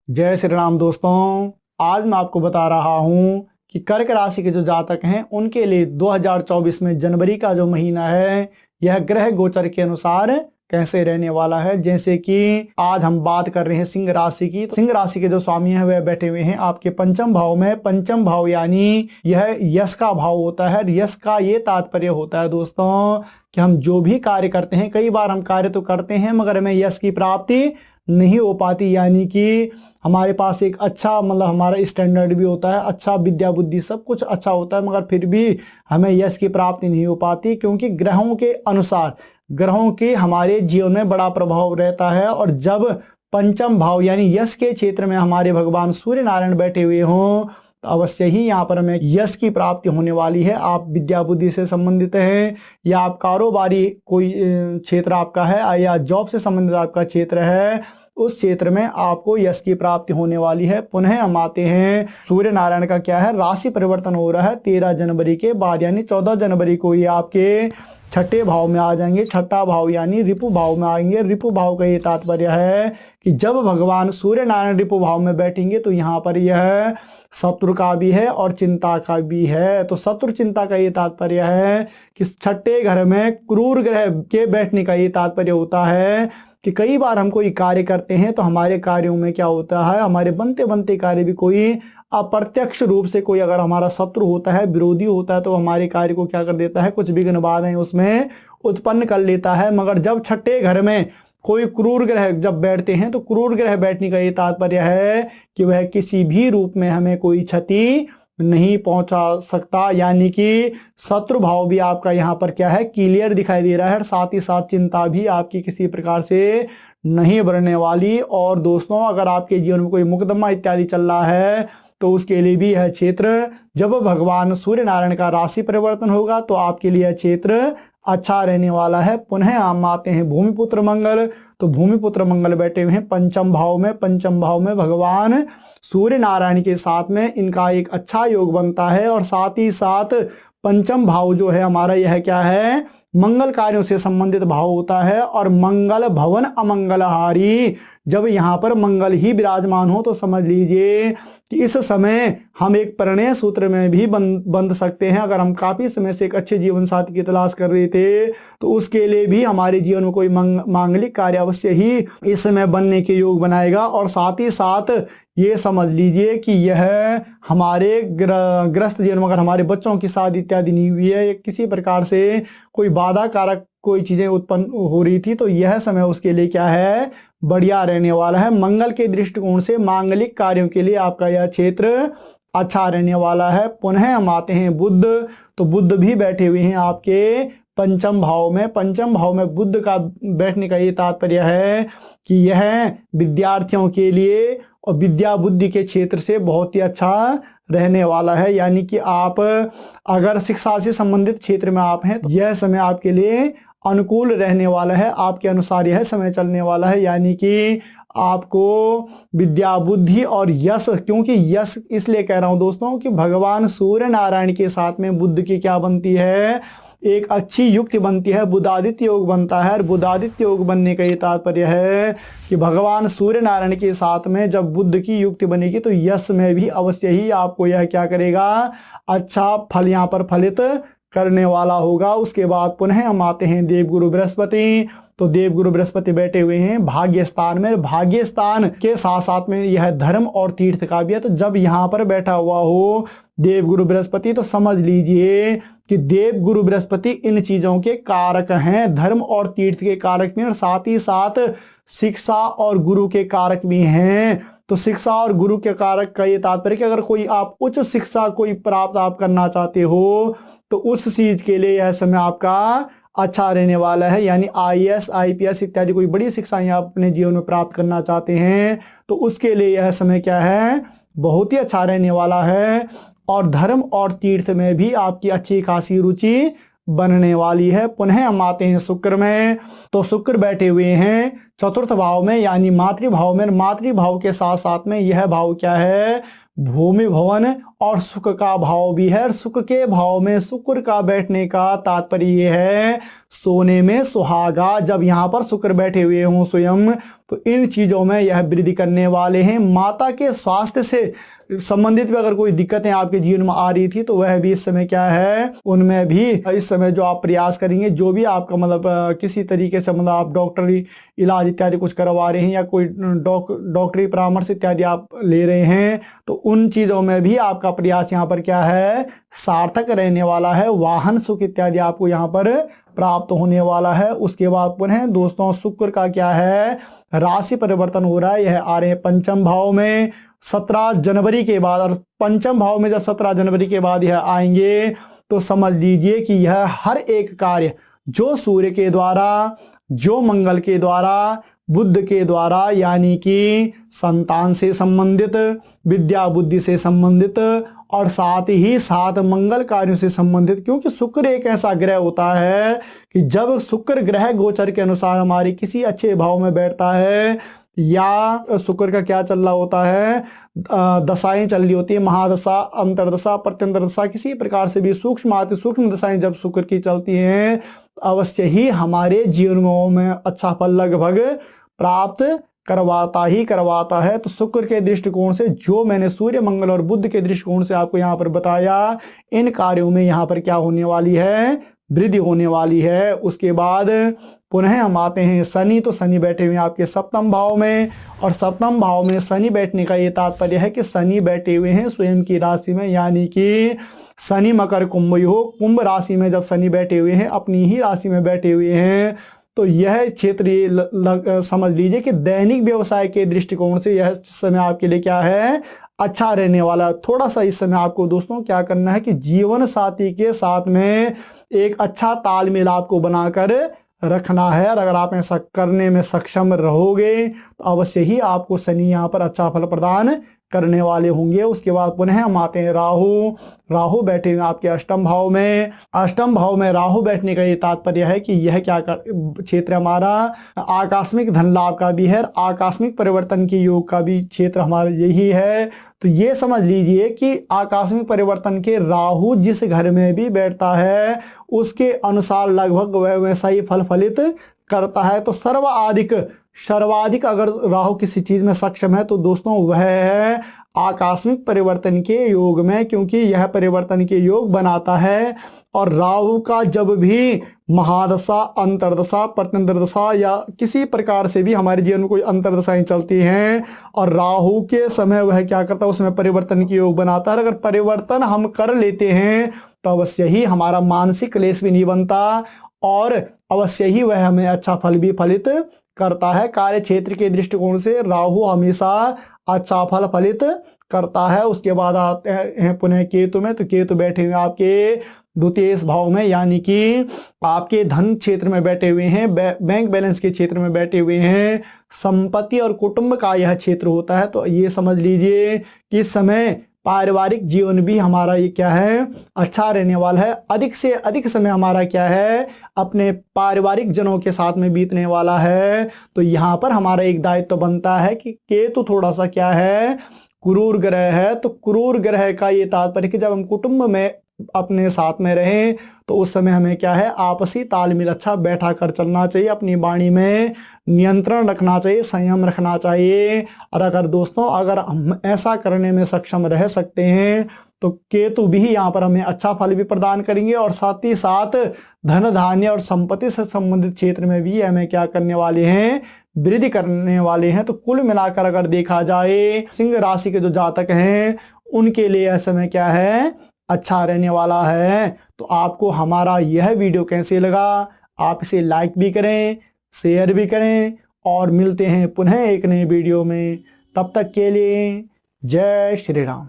जय श्री राम दोस्तों। आज मैं आपको बता रहा हूं कि कर्क राशि के जो जातक हैं उनके लिए 2024 में जनवरी का जो महीना है यह ग्रह गोचर के अनुसार कैसे रहने वाला है। जैसे कि आज हम बात कर रहे हैं सिंह राशि की, तो सिंह राशि के जो स्वामी हैं वह बैठे हुए हैं आपके पंचम भाव में। पंचम भाव यानी यह यश का भाव होता है। यश का ये तात्पर्य होता है दोस्तों कि हम जो भी कार्य करते हैं, कई बार हम कार्य तो करते हैं मगर हमें यश की प्राप्ति नहीं हो पाती, यानी कि हमारे पास एक अच्छा हमारा स्टैंडर्ड भी होता है, अच्छा विद्या बुद्धि सब कुछ अच्छा होता है, मगर फिर भी हमें यश की प्राप्ति नहीं हो पाती, क्योंकि ग्रहों के अनुसार ग्रहों के हमारे जीवन में बड़ा प्रभाव रहता है। और जब पंचम भाव यानी यश के क्षेत्र में हमारे भगवान सूर्य नारायण बैठे हुए हों तो अवश्य ही यहाँ पर हमें यश की प्राप्ति होने वाली है। आप विद्या बुद्धि से संबंधित हैं या आप कारोबारी कोई क्षेत्र आपका है या जॉब से संबंधित आपका क्षेत्र है, उस क्षेत्र में आपको यश की प्राप्ति होने वाली है। पुनः हम आते हैं सूर्य नारायण का क्या है, राशि परिवर्तन हो रहा है 13 जनवरी के बाद, यानी 14 जनवरी को ये आपके छठे भाव में आ जाएंगे। छठा भाव यानी रिपु भाव में आएंगे। रिपु भाव का ये तात्पर्य है कि जब भगवान सूर्य नारायण रिपु भाव में बैठेंगे तो यहाँ पर यह शत्रु का भी है और चिंता का भी है। तो शत्रु चिंता का ये तात्पर्य है कि छठे घर में क्रूर ग्रह के बैठने का ये तात्पर्य होता है कि कई बार हम कोई कार्य करते हैं तो हमारे कार्यों में क्या होता है, हमारे बनते बनते कार्य भी कोई अप्रत्यक्ष रूप से कोई अगर हमारा शत्रु होता है, विरोधी होता है, तो हमारे कार्य को क्या कर देता है, कुछ विघ्न बाधाएं उसमें उत्पन्न कर लेता है। मगर जब छठे घर में कोई क्रूर ग्रह जब बैठते हैं तो क्रूर ग्रह बैठने का ये तात्पर्य है कि वह किसी भी रूप में हमें कोई क्षति नहीं पहुंचा सकता, यानी कि शत्रु भाव भी आपका यहाँ पर क्या है, क्लियर दिखाई दे रहा है। साथ ही साथ चिंता भी आपकी किसी प्रकार से नहीं बढ़ने वाली। और दोस्तों, अगर आपके जीवन में कोई मुकदमा इत्यादि चल रहा है तो उसके लिए भी यह क्षेत्र, जब भगवान सूर्य नारायण का राशि परिवर्तन होगा तो आपके लिए यह क्षेत्र अच्छा रहने वाला है। पुनः हम आते हैं भूमिपुत्र मंगल। तो भूमिपुत्र मंगल बैठे हुए हैं पंचम भाव में। पंचम भाव में भगवान सूर्य नारायण के साथ में इनका एक अच्छा योग बनता है। और साथ ही साथ पंचम भाव जो है हमारा यह क्या है, मंगल कार्यों से संबंधित भाव होता है। और मंगल भवन अमंगलहारी, जब यहाँ पर मंगल ही विराजमान हो तो समझ लीजिए कि इस समय हम एक प्रणय सूत्र में भी बंध सकते हैं। अगर हम काफी समय से एक अच्छे जीवन साथी की तलाश कर रहे थे तो उसके लिए भी हमारे जीवन में कोई मांगलिक कार्य अवश्य ही इस समय बनने के योग बनाएगा। और साथ ही साथ ये समझ लीजिए कि यह हमारे ग्रस्त जीवन में अगर हमारे बच्चों की शादी इत्यादि नहीं हुई है, किसी प्रकार से कोई बाधा कारक कोई चीजें उत्पन्न हो रही थी, तो यह समय उसके लिए क्या है, बढ़िया रहने वाला है। मंगल के दृष्टिकोण से मांगलिक कार्यों के लिए आपका यह क्षेत्र अच्छा रहने वाला है। पुनः हम आते हैं बुध। तो बुध भी बैठे हुए हैं आपके पंचम भाव में। पंचम भाव में बुध का बैठने का ये तात्पर्य है कि यह विद्यार्थियों के लिए और विद्या बुद्धि के क्षेत्र से बहुत ही अच्छा रहने वाला है। यानी कि आप अगर शिक्षा से संबंधित क्षेत्र में आप हैं तो यह समय आपके लिए अनुकूल रहने वाला है, आपके अनुसार यह समय चलने वाला है। यानी कि आपको विद्या बुद्धि और यश, क्योंकि यश इसलिए कह रहा हूं दोस्तों कि भगवान सूर्य नारायण के साथ में बुध की क्या बनती है, एक अच्छी युक्ति बनती है, बुधादित्य योग बनता है। और बुधादित्य योग बनने का ये तात्पर्य है कि भगवान सूर्य नारायण के साथ में जब बुध की युक्ति बनेगी तो यश में भी अवश्य ही आपको यह क्या करेगा, अच्छा फल यहाँ पर फलित करने वाला होगा। उसके बाद पुनः हम आते हैं देवगुरु बृहस्पति। तो देवगुरु बृहस्पति बैठे हुए हैं भाग्य स्थान में। भाग्य स्थान के साथ साथ में यह धर्म और तीर्थ का भी है। तो जब यहाँ पर बैठा हुआ हो देवगुरु बृहस्पति तो समझ लीजिए कि देवगुरु बृहस्पति इन चीजों के कारक हैं, धर्म और तीर्थ के कारक भी, और साथ ही साथ शिक्षा और गुरु के कारक भी हैं। तो शिक्षा और गुरु के कारक का ये तात्पर्य कि अगर कोई आप उच्च शिक्षा कोई प्राप्त आप करना चाहते हो तो उस चीज के लिए यह समय आपका अच्छा रहने वाला है। यानी IAS IPS इत्यादि कोई बड़ी शिक्षाएं आप अपने जीवन में प्राप्त करना चाहते हैं तो उसके लिए यह समय क्या है, बहुत ही अच्छा रहने वाला है। और धर्म और तीर्थ में भी आपकी अच्छी खासी रुचि बनने वाली है। पुनः हम आते हैं शुक्र में। तो शुक्र बैठे हुए हैं चतुर्थ भाव में यानी मातृभाव में। मातृभाव के साथ साथ में यह भाव क्या है, भूमि भवन और सुख का भाव भी है। सुख के भाव में शुक्र का बैठने का तात्पर्य ये है सोने में सुहागा। जब यहाँ पर शुक्र बैठे हुए हों स्वयं, तो इन चीजों में यह वृद्धि करने वाले हैं। माता के स्वास्थ्य से संबंधित भी अगर कोई दिक्कतें आपके जीवन में आ रही थी, तो वह भी इस समय क्या है, उनमें भी इस समय जो आप प्रयास करेंगे, जो भी आपका मतलब किसी तरीके से मतलब आप डॉक्टरी इलाज इत्यादि कुछ करवा रहे हैं या कोई डॉक्टरी परामर्श इत्यादि आप ले रहे हैं, तो उन चीजों में भी आपका प्रयास यहाँ पर क्या है, सार्थक रहने वाला है। वाहन सुख इत्यादि आपको यहाँ पर प्राप्त होने वाला है। उसके बाद पुनः दोस्तों शुक्र का क्या है, राशि परिवर्तन हो रहा है। यह आ रहे हैं पंचम भाव में 17 जनवरी के बाद, और पंचम भाव में जब 17 जनवरी के बाद यह आएंगे, तो समझ लीजिए कि यह हर एक कार्य जो सूर्य के द्वारा, जो मंगल के द्वारा, बुद्ध के द्वारा, यानी कि संतान से संबंधित, विद्या बुद्धि से संबंधित, और साथ ही साथ मंगल कार्यों से संबंधित, क्योंकि शुक्र एक ऐसा ग्रह होता है कि जब शुक्र ग्रह गोचर के अनुसार हमारे किसी अच्छे भाव में बैठता है, या शुक्र का क्या चल रहा होता है, दशाएं चल रही होती है, महादशा, अंतरदशा, प्रत्यंतर दशा, किसी प्रकार से भी सूक्ष्म अति सूक्ष्म दशाएं जब शुक्र की चलती हैं, अवश्य ही हमारे जीवन में अच्छा फल लगभग प्राप्त करवाता है। तो शुक्र के दृष्टिकोण से जो मैंने सूर्य, मंगल और बुध के दृष्टिकोण से आपको यहाँ पर बताया, इन कार्यों में यहाँ पर क्या होने वाली है, वृद्धि होने वाली है। उसके बाद पुनः हम आते हैं शनि। तो शनि बैठे हुए हैं आपके सप्तम भाव में, और सप्तम भाव में शनि बैठने का ये तात्पर्य है कि शनि बैठे हुए हैं स्वयं की राशि में, यानी कि शनि मकर कुंभ योग, कुंभ राशि में जब शनि बैठे हुए हैं, अपनी ही राशि में बैठे हुए हैं, तो यह क्षेत्र समझ लीजिए कि दैनिक व्यवसाय के दृष्टिकोण से यह समय आपके लिए क्या है, अच्छा रहने वाला। थोड़ा सा इस समय आपको दोस्तों क्या करना है कि जीवन साथी के साथ में एक अच्छा तालमेल आपको बनाकर रखना है। और अगर आप ऐसा करने में सक्षम रहोगे, तो अवश्य ही आपको शनि यहाँ पर अच्छा फल प्रदान करने वाले होंगे। उसके बाद पुनः हम आते हैं राहु बैठे हुए आपके अष्टम भाव में। अष्टम भाव में राहु बैठने का ये तात्पर्य है कि यह क्या क्षेत्र हमारा आकस्मिक धन लाभ का भी है, आकस्मिक परिवर्तन के योग का भी क्षेत्र हमारा यही है। तो ये समझ लीजिए कि आकस्मिक परिवर्तन के राहु जिस घर में भी बैठता है, उसके अनुसार लगभग वह वैसा ही फल फलित करता है। तो सर्वाधिक अगर राहु किसी चीज में सक्षम है, तो दोस्तों वह है आकस्मिक परिवर्तन के योग में, क्योंकि यह परिवर्तन के योग बनाता है। और राहु का जब भी महादशा, अंतरदशा, प्रत्यंतर दशा या किसी प्रकार से भी हमारे जीवन में कोई अंतरदशाएं चलती हैं, और राहु के समय वह क्या करता है, उसमें परिवर्तन के योग बनाता है। अगर परिवर्तन हम कर लेते हैं, तो अवश्य ही हमारा मानसिक क्लेश भी नहीं बनता, और अवश्य ही वह हमें अच्छा फल भी फलित करता है। कार्य क्षेत्र के दृष्टिकोण से राहु हमेशा अच्छा फल फलित करता है। उसके बाद आते हैं पुनः केतु में। तो केतु बैठे हुए आपके द्वितीय भाव में, यानी कि आपके धन क्षेत्र में बैठे हुए हैं, बैंक बैलेंस के क्षेत्र में बैठे हुए हैं, संपत्ति और कुटुंब का यह क्षेत्र होता है। तो ये समझ लीजिए कि इस समय पारिवारिक जीवन भी हमारा ये क्या है, अच्छा रहने वाला है। अधिक से अधिक समय हमारा क्या है, अपने पारिवारिक जनों के साथ में बीतने वाला है। तो यहाँ पर हमारा एक दायित्व बनता है कि केतु थोड़ा सा क्या है, क्रूर ग्रह है। तो क्रूर ग्रह का ये तात्पर्य कि जब हम कुटुंब में अपने साथ में रहें, तो उस समय हमें क्या है, आपसी तालमेल अच्छा बैठा कर चलना चाहिए, अपनी वाणी में नियंत्रण रखना चाहिए, संयम रखना चाहिए। और अगर हम ऐसा करने में सक्षम रह सकते हैं, तो केतु भी यहाँ पर हमें अच्छा फल भी प्रदान करेंगे, और साथ ही साथ धन धान्य और संपत्ति से संबंधित क्षेत्र में भी हमें क्या करने वाले हैं, वृद्धि करने वाले हैं। तो कुल मिलाकर अगर देखा जाए, सिंह राशि के जो जातक हैं, उनके लिए यह समय क्या है, अच्छा रहने वाला है। तो आपको हमारा यह वीडियो कैसे लगा, आप इसे लाइक भी करें, शेयर भी करें, और मिलते हैं पुनः एक नए वीडियो में। तब तक के लिए जय श्री राम।